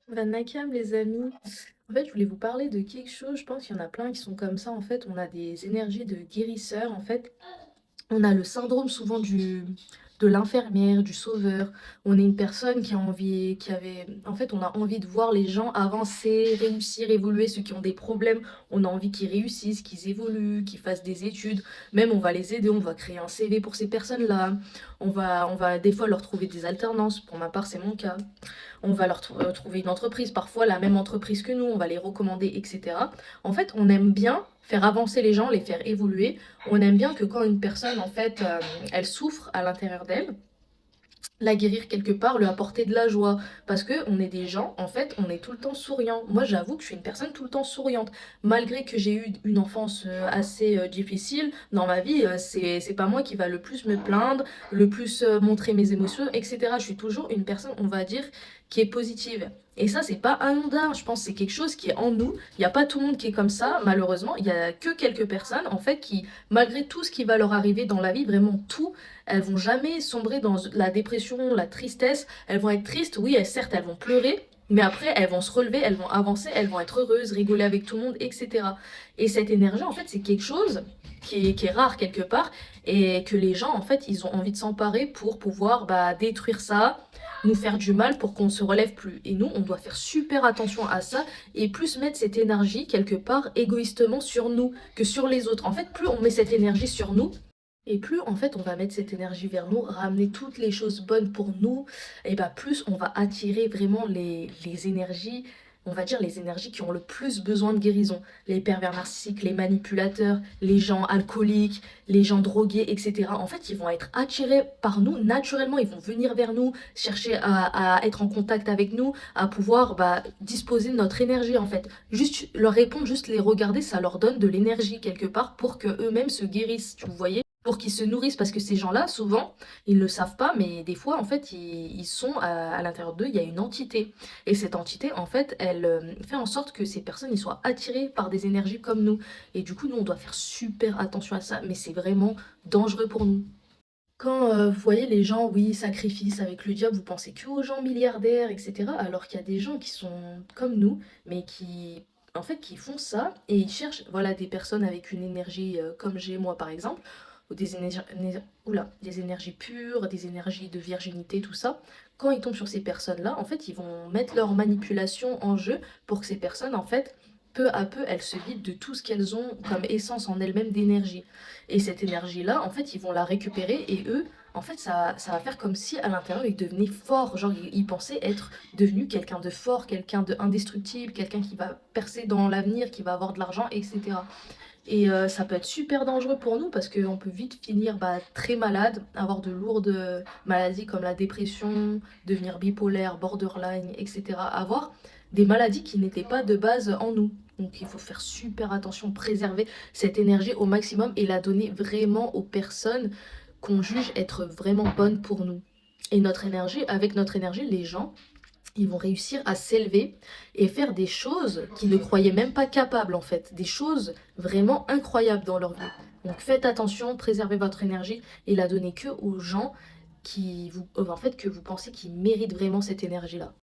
Nakam, les amis. En fait, je voulais vous parler de quelque chose. Je pense qu'il y en a plein qui sont comme ça. En fait, on a des énergies de guérisseurs. En fait, on a le syndrome souvent de l'infirmière, du sauveur. On est une personne qui a envie, qui avait, en fait, on a envie de voir les gens avancer, réussir, évoluer. Ceux qui ont des problèmes, on a envie qu'ils réussissent, qu'ils évoluent, qu'ils fassent des études. Même, on va les aider. On va créer un CV pour ces personnes-là. On va des fois leur trouver des alternances. Pour ma part, c'est mon cas. On va leur trouver une entreprise, parfois la même entreprise que nous, on va les recommander, etc. En fait, on aime bien faire avancer les gens, les faire évoluer. On aime bien que quand une personne, en fait, elle souffre à l'intérieur d'elle, la guérir quelque part, lui apporter de la joie. Parce que on est des gens, en fait, on est tout le temps souriant. Moi, j'avoue que je suis une personne tout le temps souriante. Malgré que j'ai eu une enfance assez difficile dans ma vie, c'est pas moi qui va le plus me plaindre, le plus montrer mes émotions, etc. Je suis toujours une personne, on va dire, qui est positive. Et ça, c'est pas anodin, je pense que c'est quelque chose qui est en nous. Il n'y a pas tout le monde qui est comme ça, malheureusement. Il y a que quelques personnes, en fait, qui, malgré tout ce qui va leur arriver dans la vie, vraiment tout, elles vont jamais sombrer dans la dépression, la tristesse. Elles vont être tristes, oui, certes, elles vont pleurer, mais après, elles vont se relever, elles vont avancer, elles vont être heureuses, rigoler avec tout le monde, etc. Et cette énergie, en fait, c'est quelque chose qui est rare quelque part et que les gens, en fait, ils ont envie de s'emparer pour pouvoir détruire ça, nous faire du mal pour qu'on se relève plus. Et nous, on doit faire super attention à ça et plus mettre cette énergie quelque part égoïstement sur nous que sur les autres. En fait, plus on met cette énergie sur nous, et plus en fait on va mettre cette énergie vers nous, ramener toutes les choses bonnes pour nous, et bah plus on va attirer vraiment les énergies, on va dire les énergies qui ont le plus besoin de guérison. Les pervers narcissiques, les manipulateurs, les gens alcooliques, les gens drogués, etc. En fait, ils vont être attirés par nous naturellement, ils vont venir vers nous, chercher à être en contact avec nous, à pouvoir disposer de notre énergie en fait. Juste leur répondre, juste les regarder, ça leur donne de l'énergie quelque part pour que eux-mêmes se guérissent, vous voyez? Pour qu'ils se nourrissent, parce que ces gens-là, souvent, ils ne le savent pas, mais des fois, en fait, ils sont à l'intérieur d'eux, il y a une entité. Et cette entité, en fait, elle fait en sorte que ces personnes, ils soient attirées par des énergies comme nous. Et du coup, nous, on doit faire super attention à ça, mais c'est vraiment dangereux pour nous. Quand vous voyez les gens, oui, sacrifices avec le diable, vous pensez que aux gens milliardaires, etc. Alors qu'il y a des gens qui sont comme nous, mais qui, en fait, qui font ça et ils cherchent, voilà, des personnes avec une énergie comme j'ai moi par exemple, ou des énergies pures, des énergies de virginité, tout ça. Quand ils tombent sur ces personnes-là, en fait, ils vont mettre leur manipulation en jeu pour que ces personnes, en fait, peu à peu, elles se vident de tout ce qu'elles ont comme essence en elles-mêmes d'énergie. Et cette énergie-là, en fait, ils vont la récupérer et eux, en fait, ça va faire comme si à l'intérieur, ils devenaient forts. Genre, ils pensaient être devenus quelqu'un de fort, quelqu'un d'indestructible, quelqu'un qui va percer dans l'avenir, qui va avoir de l'argent, etc. Et ça peut être super dangereux pour nous parce qu'on peut vite finir très malade, avoir de lourdes maladies comme la dépression, devenir bipolaire, borderline, etc. Avoir des maladies qui n'étaient pas de base en nous. Donc il faut faire super attention, préserver cette énergie au maximum et la donner vraiment aux personnes qu'on juge être vraiment bonnes pour nous. Et notre énergie, avec notre énergie, les gens, ils vont réussir à s'élever et faire des choses qu'ils ne croyaient même pas capables en fait, des choses vraiment incroyables dans leur vie. Donc faites attention, préservez votre énergie et la donnez que aux gens qui vous, en fait, que vous pensez qu'ils méritent vraiment cette énergie-là.